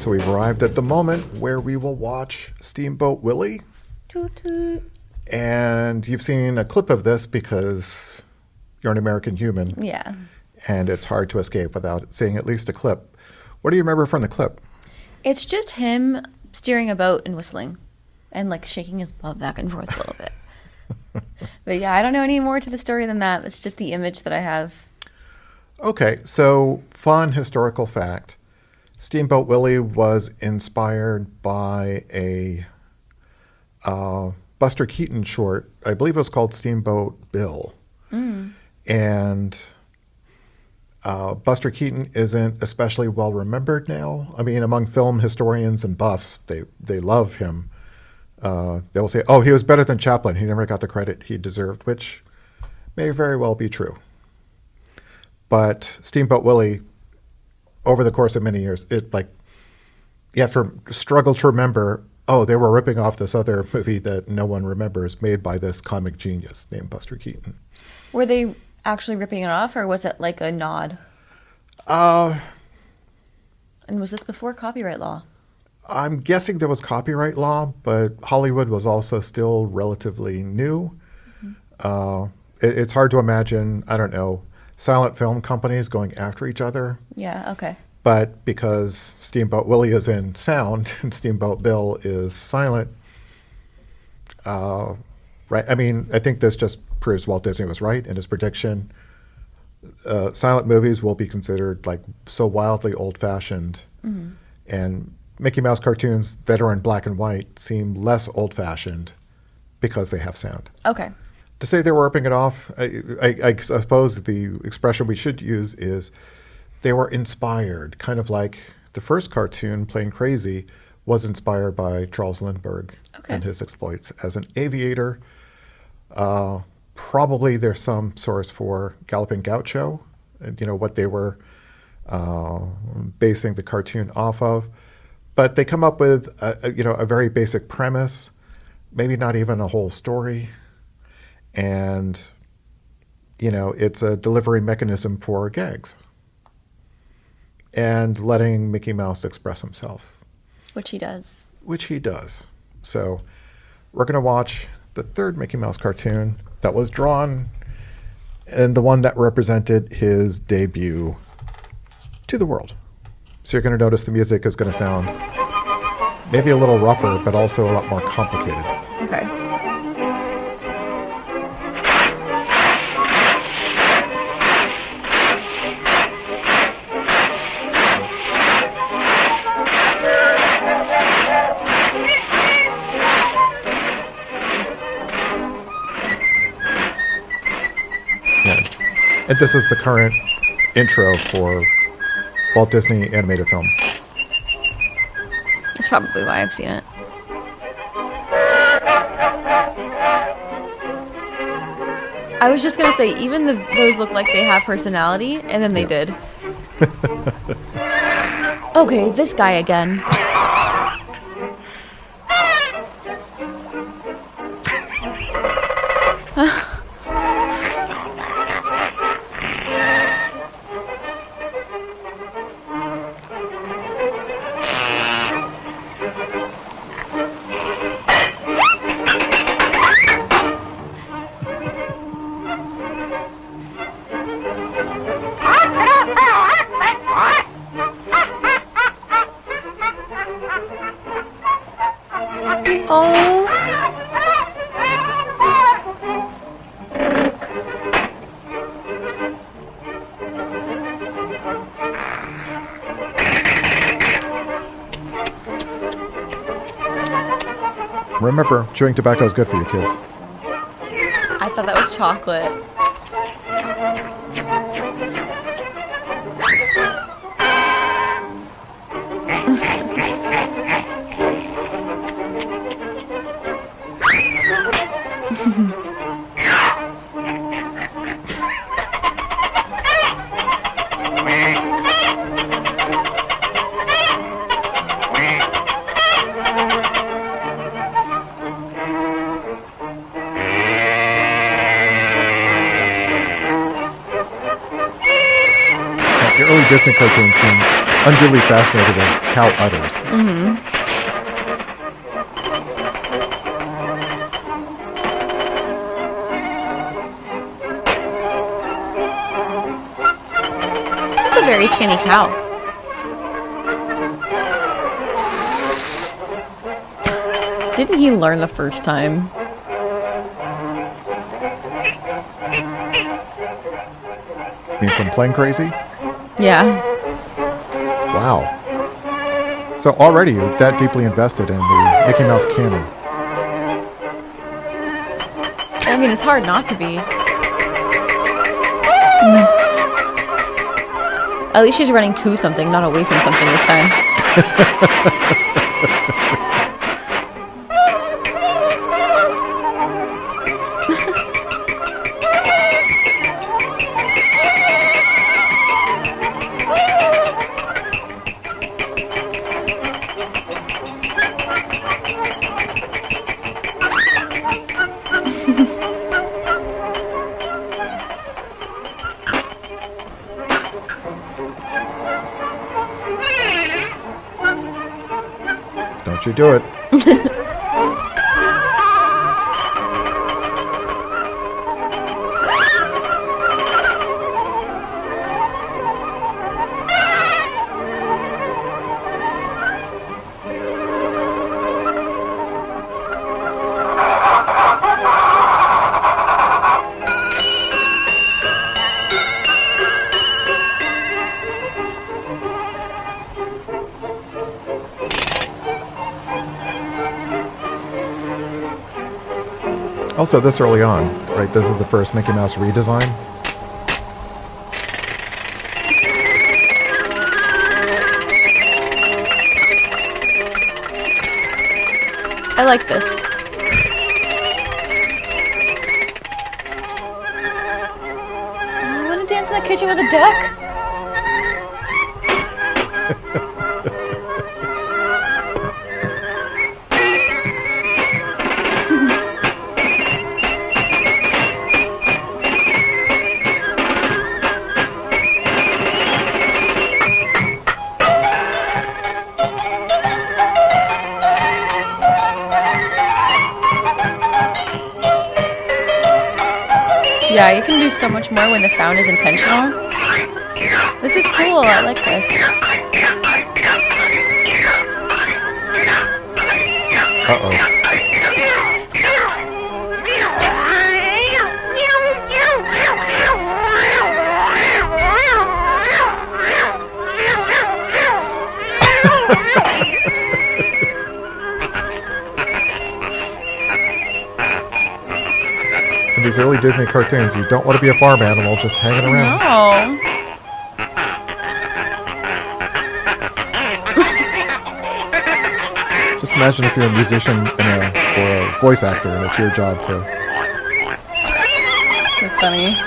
So we've arrived at the moment where we will watch Steamboat Willie. Toot toot. And you've seen a clip of this because you're an American human. Yeah. And it's hard to escape without seeing at least a clip. What do you remember from the clip? It's just him steering a boat and whistling and like shaking his butt back and forth a little bit. But yeah, I don't know any more to the story than that. It's just the image that I have. Okay, so fun historical fact. Steamboat Willie was inspired by a Buster Keaton short. I believe it was called Steamboat Bill. And Buster Keaton isn't especially well remembered now. I mean, among film historians and buffs, they love him. They'll say, oh, he was better than Chaplin. He never got the credit he deserved, which may very well be true. But Steamboat Willie, over the course of many years, you have to struggle to remember, oh, they were ripping off this other movie that no one remembers made by this comic genius named Buster Keaton. Were they actually ripping it off, or was it like a nod? And was this before copyright law? I'm guessing there was copyright law, but Hollywood was also still relatively new. It's hard to imagine, I don't know, silent film companies going after each other. Yeah, okay. But because Steamboat Willie is in sound and Steamboat Bill is silent, right? I mean, I think this just proves Walt Disney was right in his prediction. Silent movies will be considered like so wildly old-fashioned, and Mickey Mouse cartoons that are in black and white seem less old-fashioned because they have sound. Okay. To say they were ripping it off, I suppose the expression we should use is they were inspired, kind of like the first cartoon, Plain Crazy, was inspired by Charles Lindbergh and his exploits as an aviator. Probably there's some source for Gallopin Gaucho, what they were basing the cartoon off of. But they come up with a very basic premise, maybe not even a whole story. And, it's a delivery mechanism for gags and letting Mickey Mouse express himself. Which he does. So we're going to watch the third Mickey Mouse cartoon that was drawn and the one that represented his debut to the world. So you're going to notice the music is going to sound maybe a little rougher, but also a lot more complicated. Okay. And this is the current intro for Walt Disney animated films. That's probably why I've seen it. I was just going to say, even those look like they have personality, and then they did. Okay, this guy again. Oh. Remember, chewing tobacco is good for you, kids. I thought that was chocolate. The early Disney cartoons seem unduly fascinated with cow udders. This is a very skinny cow. Didn't he learn the first time? I mean, from playing crazy? Yeah. Wow. So already you're that deeply invested in the Mickey Mouse canon. I mean, it's hard not to be. At least she's running to something, not away from something this time. Don't you do it. Also, this early on, right? This is the first Mickey Mouse redesign. I like this. I want to dance in the kitchen with a duck. Yeah, you can do so much more when the sound is intentional. This is cool. I like this. Uh-oh. In these early Disney cartoons, you don't want to be a farm animal just hanging around. No. Just imagine if you're a musician and or a voice actor and it's your job to... That's funny.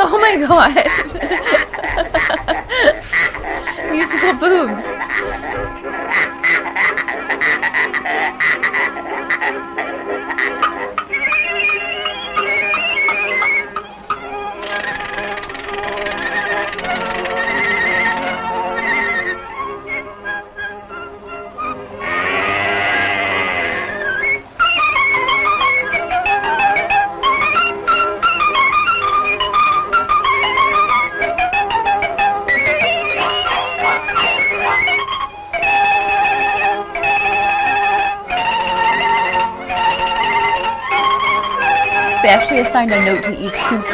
Oh my god! Musical boobs. They actually assigned a note to each tooth.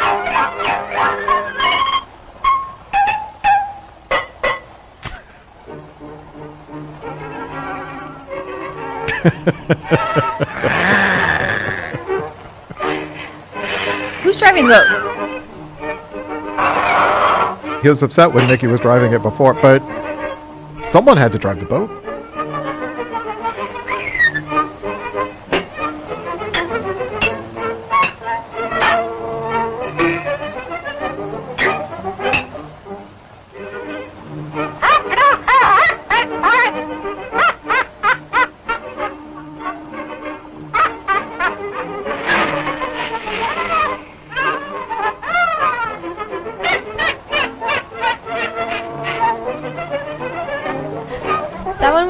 Who's driving the boat? He was upset when Mickey was driving it before, but someone had to drive the boat.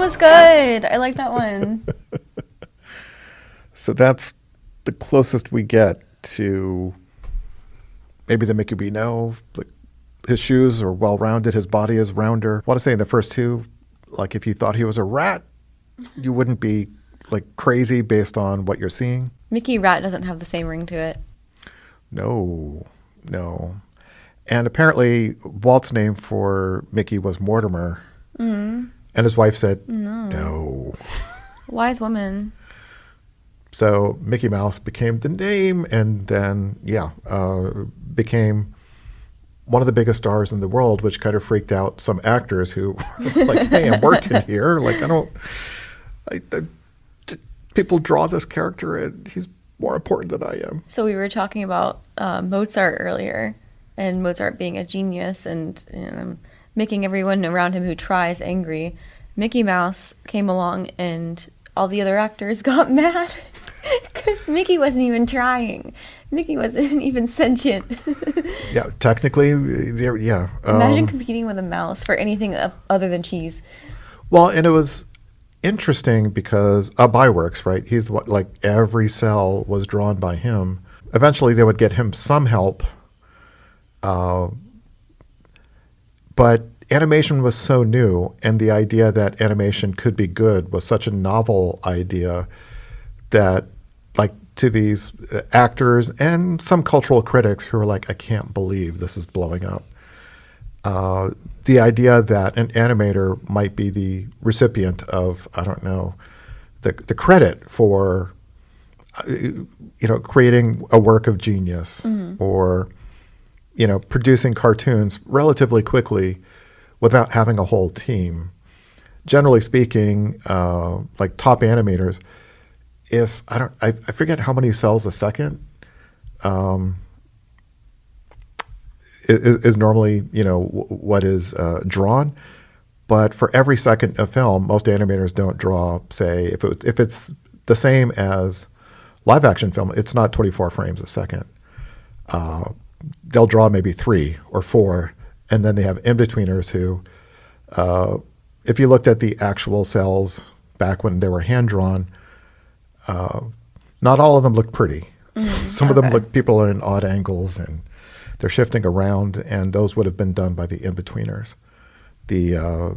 was good. I like that one. So that's the closest we get to maybe the Mickey we know. Like, his shoes are well-rounded. His body is rounder. I want to say in the first two, like if you thought he was a rat, you wouldn't be like crazy based on what you're seeing. Mickey Rat doesn't have the same ring to it. No. And apparently Walt's name for Mickey was Mortimer. Mm-hmm. And his wife said, no. Wise woman. So Mickey Mouse became the name, and then, became one of the biggest stars in the world, which kind of freaked out some actors who were like, hey, I'm working here. Like, people draw this character, and he's more important than I am. So we were talking about Mozart earlier, and Mozart being a genius and making everyone around him who tries angry. Mickey Mouse came along, and all the other actors got mad because Mickey wasn't even trying. Mickey wasn't even sentient. Yeah, technically, yeah. Imagine competing with a mouse for anything other than cheese. Well, and it was interesting because Byworks, right? He's what, like every cell was drawn by him. Eventually, they would get him some help, but animation was so new, and the idea that animation could be good was such a novel idea that, like, to these actors and some cultural critics who were like, I can't believe this is blowing up. The idea that an animator might be the recipient of, I don't know, the credit for, creating a work of genius, or, producing cartoons relatively quickly without having a whole team. Generally speaking, like top animators, I forget how many cells a second is normally, what is drawn. But for every second of film, most animators don't draw, say, if it's the same as live action film, it's not 24 frames a second. They'll draw maybe 3 or 4, and then they have in-betweeners who, if you looked at the actual cells back when they were hand-drawn, not all of them look pretty. Some of them people are in odd angles, and they're shifting around, and those would have been done by the in-betweeners. The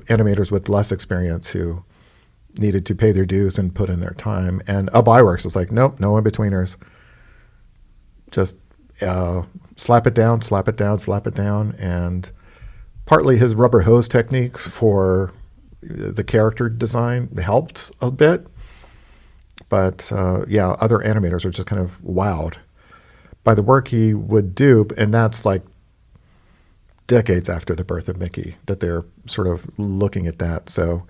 animators with less experience who needed to pay their dues and put in their time. And Byworks is like, nope, no in-betweeners. Just slap it down, slap it down, slap it down. And partly his rubber hose techniques for the character design helped a bit. But other animators are just kind of wowed by the work he would do. And that's like decades after the birth of Mickey that they're sort of looking at that. So,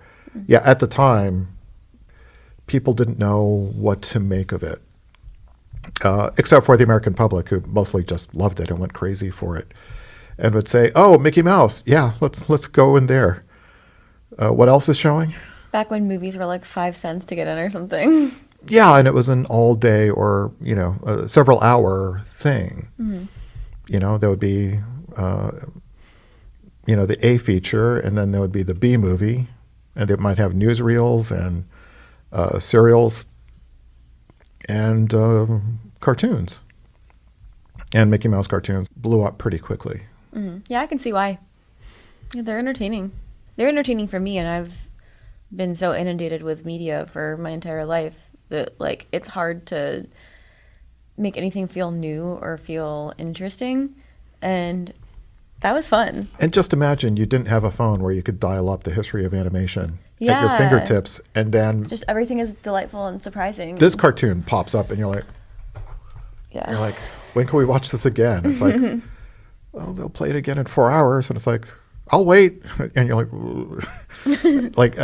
at the time, people didn't know what to make of it, except for the American public, who mostly just loved it and went crazy for it, and would say, "Oh, Mickey Mouse, yeah, let's go in there." What else is showing? Back when movies were like 5 cents to get in or something. Yeah, and it was an all day or a several hour thing. Mm-hmm. There would be the A feature, and then there would be the B movie, and it might have newsreels and serials and cartoons. And Mickey Mouse cartoons blew up pretty quickly. Mm-hmm. Yeah, I can see why. Yeah, they're entertaining. They're entertaining for me, and I've been so inundated with media for my entire life that, like, it's hard to make anything feel new or feel interesting. And that was fun. And just imagine you didn't have a phone where you could dial up the history of animation at your fingertips, and then just everything is delightful and surprising. This cartoon pops up, and you're like, when can we watch this again? It's like, well, they'll play it again in 4 hours, and it's like, I'll wait. And you're like,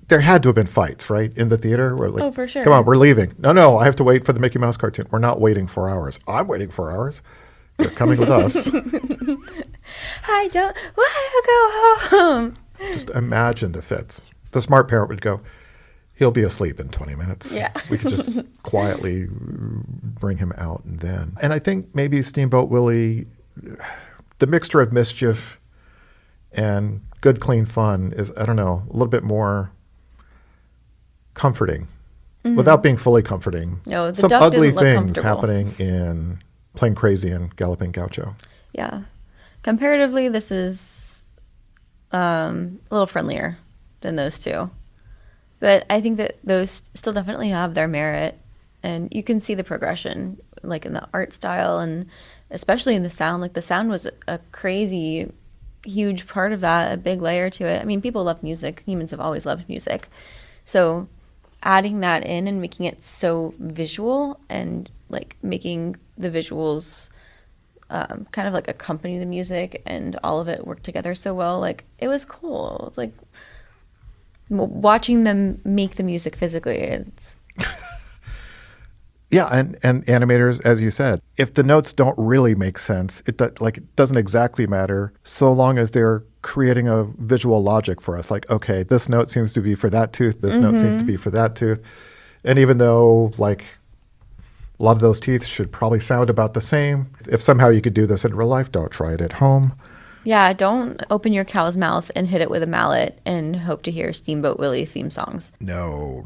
there had to have been fights, right, in the theater? Where, like, oh, for sure. Come on, we're leaving. No, I have to wait for the Mickey Mouse cartoon. We're not waiting 4 hours. I'm waiting 4 hours. You're coming with us. I don't want to go home. Just imagine the fits. The smart parent would go, he'll be asleep in 20 minutes. Yeah. We could just quietly bring him out and then. And I think maybe Steamboat Willie, the mixture of mischief and good, clean fun is, I don't know, a little bit more comforting without being fully comforting. No, the Some duck ugly didn't look things comfortable. happening in Plain Crazy and Gallopin Gaucho. Yeah. Comparatively, this is a little friendlier than those two. But I think that those still definitely have their merit. And you can see the progression, like in the art style and especially in the sound. Like the sound was a crazy, huge part of that, a big layer to it. I mean, people love music. Humans have always loved music. So adding that in and making it so visual and like making the visuals kind of like accompany the music and all of it work together so well, like it was cool. It was like watching them make the music physically. It's Yeah, and animators, as you said, if the notes don't really make sense, it doesn't exactly matter so long as they're creating a visual logic for us. Like, okay, this note seems to be for that tooth, this note seems to be for that tooth. And even though like a lot of those teeth should probably sound about the same, if somehow you could do this in real life, don't try it at home. yeah, don't open your cow's mouth and hit it with a mallet and hope to hear Steamboat Willie theme songs. No.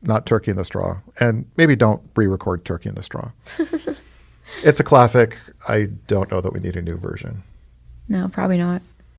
Not Turkey in the Straw. And maybe don't re-record Turkey in the Straw. It's a classic. I don't know that we need a new version. No, probably not.